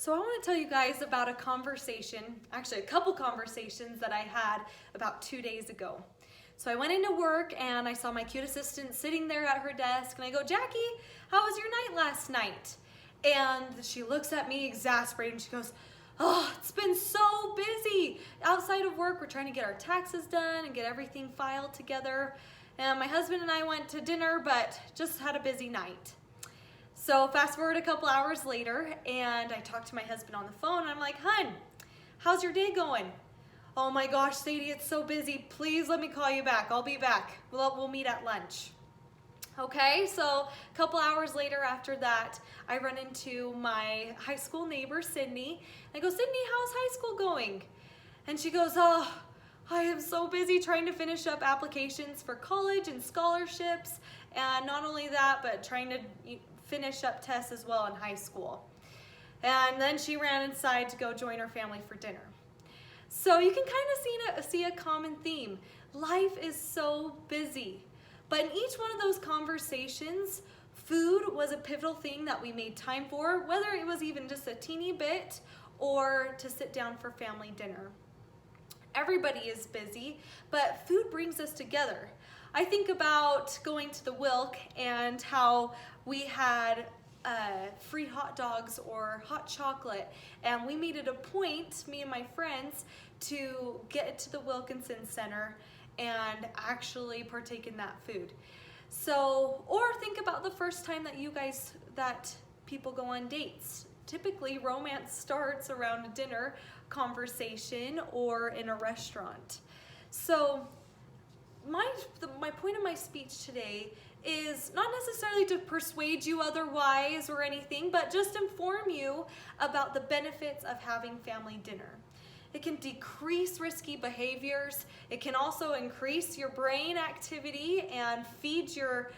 So I want to tell you guys about a conversation, actually a couple conversations that I had about 2 days ago. So I went into work and I saw my cute assistant sitting there at her desk and I go, "Jackie, how was your night last night?" And she looks at me exasperated and she goes, "Oh, it's been so busy. Outside of work, we're trying to get our taxes done and get everything filed together. And my husband and I went to dinner, but just had a busy night." So fast forward a couple hours later and I talked to my husband on the phone and I'm like, "Hun, how's your day going?" "Oh my gosh, Sadie, it's so busy. Please let me call you back. I'll be back. We'll meet at lunch." Okay, so a couple hours later after that, I run into my high school neighbor, Sydney. I go, "Sydney, how's high school going?" And she goes, "Oh, I am so busy trying to finish up applications for college and scholarships. And not only that, but trying to finish up tests as well in high school." And then she ran inside to go join her family for dinner. So you can kind of see a common theme. Life is so busy. But in each one of those conversations, food was a pivotal thing that we made time for, whether it was even just a teeny bit or to sit down for family dinner. Everybody is busy, but food brings us together. I think about going to the Wilk and how we had free hot dogs or hot chocolate, and we made it a point, me and my friends, to get to the Wilkinson Center and actually partake in that food. So, or think about the first time that people go on dates. Typically, romance starts around a dinner conversation or in a restaurant. So, my point of my speech today is not necessarily to persuade you otherwise or anything, but just inform you about the benefits of having family dinner. It can decrease risky behaviors. It can also increase your brain activity and feed your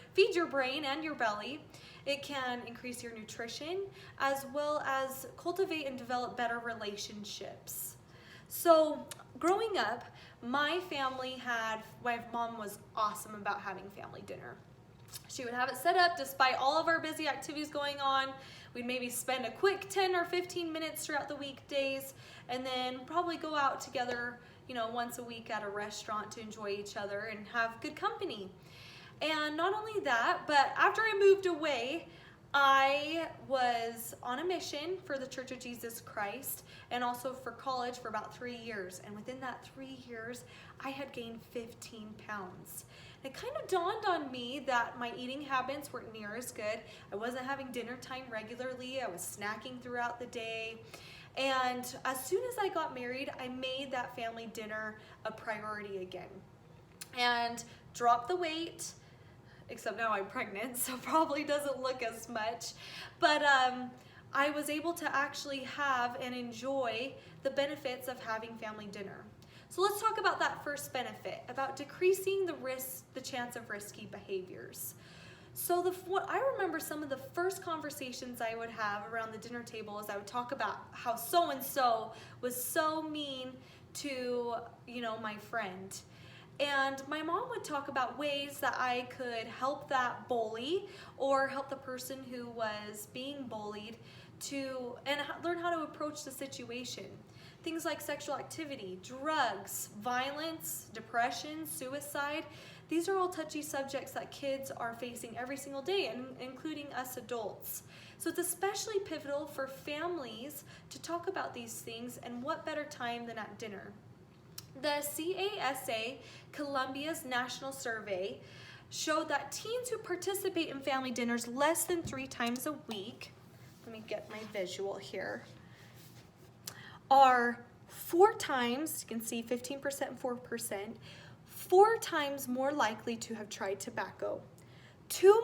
brain and your belly. It can increase your nutrition as well as cultivate and develop better relationships. So growing up, my mom was awesome about having family dinner. She would have it set up despite all of our busy activities going on. We'd maybe spend a quick 10 or 15 minutes throughout the weekdays and then probably go out together, once a week at a restaurant to enjoy each other and have good company. And not only that, but after I moved away, I was on a mission for the Church of Jesus Christ and also for college for about 3 years. And within that 3 years, I had gained 15 pounds. It kind of dawned on me that my eating habits weren't near as good. I wasn't having dinner time regularly. I was snacking throughout the day. And as soon as I got married, I made that family dinner a priority again and dropped the weight. Except now I'm pregnant, so probably doesn't look as much. But I was able to actually have and enjoy the benefits of having family dinner. So let's talk about that first benefit, about decreasing the chance of risky behaviors. So what I remember some of the first conversations I would have around the dinner table is I would talk about how so-and-so was so mean to, my friend. And my mom would talk about ways that I could help that bully or help the person who was being bullied and learn how to approach the situation. Things like sexual activity, drugs, violence, depression, suicide. These are all touchy subjects that kids are facing every single day, including us adults. So it's especially pivotal for families to talk about these things, and what better time than at dinner. The CASA, Columbia's national survey, showed that teens who participate in family dinners less than 3 times a week, let me get my visual here, are 4 times, you can see 15% and 4%, 4 times more likely to have tried tobacco, 2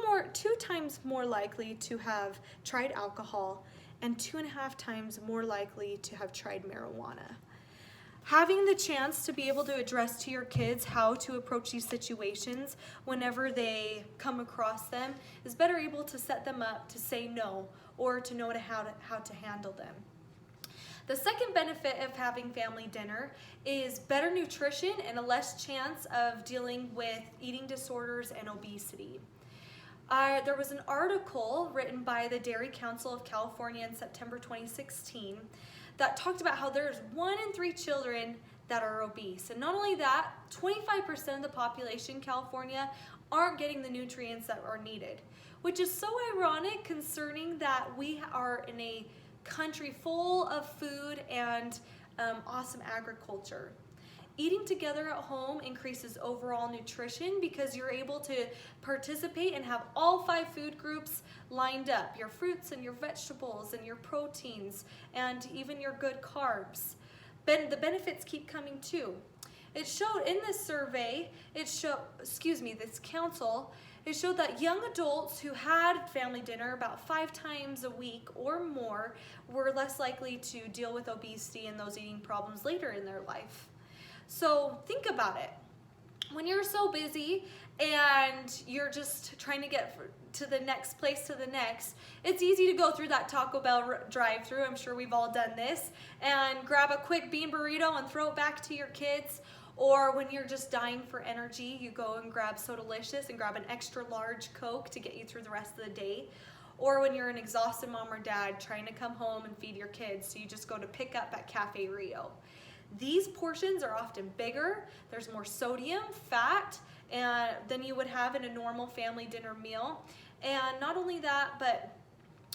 times more likely to have tried alcohol, and 2.5 times more likely to have tried marijuana. Having the chance to be able to address to your kids how to approach these situations whenever they come across them is better able to set them up to say no or to know how to handle them. The second benefit of having family dinner is better nutrition and a less chance of dealing with eating disorders and obesity. There was an article written by the Dairy Council of California in September 2016 that talked about how there's 1 in 3 children that are obese. And not only that, 25% of the population in California aren't getting the nutrients that are needed, which is so ironic concerning that we are in a country full of food and awesome agriculture. Eating together at home increases overall nutrition because you're able to participate and have all 5 food groups lined up. Your fruits and your vegetables and your proteins and even your good carbs. The benefits keep coming too. It showed in this survey, this council, it showed that young adults who had family dinner about 5 times a week or more were less likely to deal with obesity and those eating problems later in their life. So think about it. When you're so busy and you're just trying to get to the next place to the next, it's easy to go through that Taco Bell drive-thru, I'm sure we've all done this, and grab a quick bean burrito and throw it back to your kids. Or when you're just dying for energy, you go and grab Sodalicious and grab an extra large Coke to get you through the rest of the day. Or when you're an exhausted mom or dad trying to come home and feed your kids, so you just go to pick up at Cafe Rio. These portions are often bigger, there's more sodium, fat, than you would have in a normal family dinner meal. And not only that, but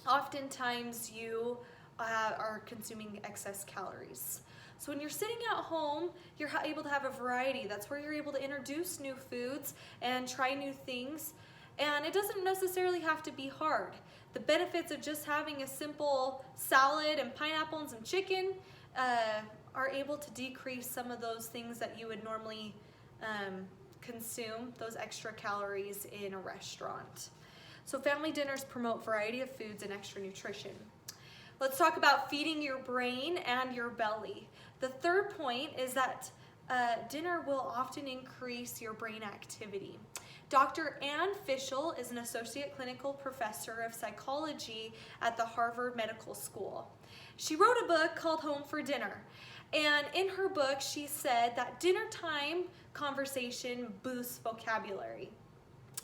oftentimes you are consuming excess calories. So when you're sitting at home, you're able to have a variety. That's where you're able to introduce new foods and try new things. And it doesn't necessarily have to be hard. The benefits of just having a simple salad and pineapple and some chicken are able to decrease some of those things that you would normally consume, those extra calories in a restaurant. So family dinners promote variety of foods and extra nutrition. Let's talk about feeding your brain and your belly. The third point is that dinner will often increase your brain activity. Dr. Ann Fischel is an associate clinical professor of psychology at the Harvard Medical School. She wrote a book called Home for Dinner. And in her book, she said that dinner time conversation boosts vocabulary.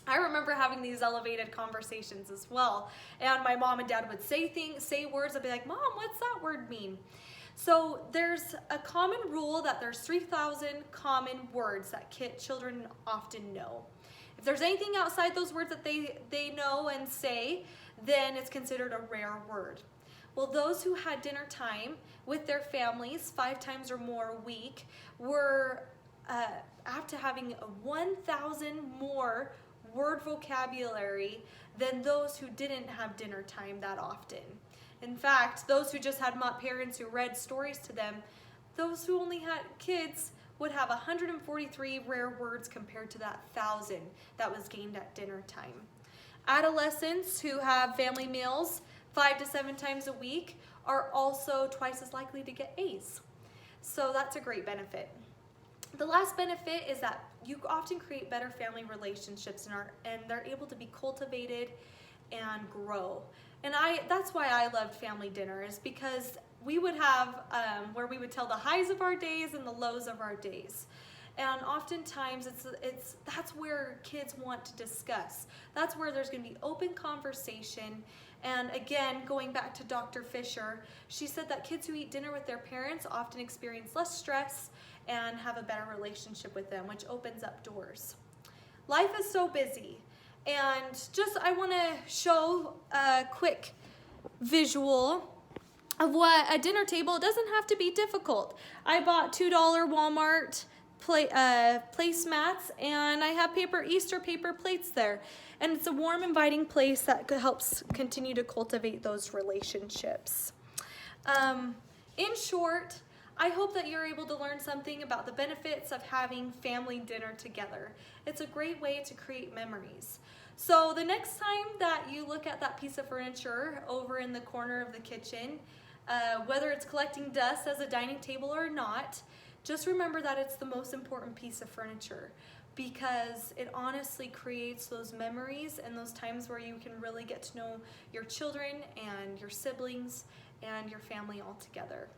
I remember having these elevated conversations as well. And my mom and dad would say words. I'd be like, Mom, what's that word mean? So there's a common rule that there's 3,000 common words that children often know. If there's anything outside those words that they know and say, then it's considered a rare word. Well, those who had dinner time with their families 5 times or more a week were apt to having a 1,000 more word vocabulary than those who didn't have dinner time that often. In fact, those who just had parents who read stories to them, those who only had kids would have 143 rare words compared to that 1,000 that was gained at dinner time. Adolescents who have family meals 5 to 7 times a week are also twice as likely to get A's. So that's a great benefit. The last benefit is that you often create better family relationships and they're able to be cultivated and grow. And that's why I loved family dinner, is because we would have where we would tell the highs of our days and the lows of our days. And oftentimes that's where kids want to discuss. That's where there's going to be open conversation. And again, going back to Dr. Fisher, she said that kids who eat dinner with their parents often experience less stress and have a better relationship with them, which opens up doors. Life is so busy. And I want to show a quick visual of what a dinner table. It doesn't have to be difficult. I bought $2 Walmart placemats, and I have Easter paper plates there. And it's a warm, inviting place that helps continue to cultivate those relationships. In short, I hope that you're able to learn something about the benefits of having family dinner together. It's a great way to create memories. So the next time that you look at that piece of furniture over in the corner of the kitchen, whether it's collecting dust as a dining table or not, just remember that it's the most important piece of furniture, because it honestly creates those memories and those times where you can really get to know your children and your siblings and your family all together.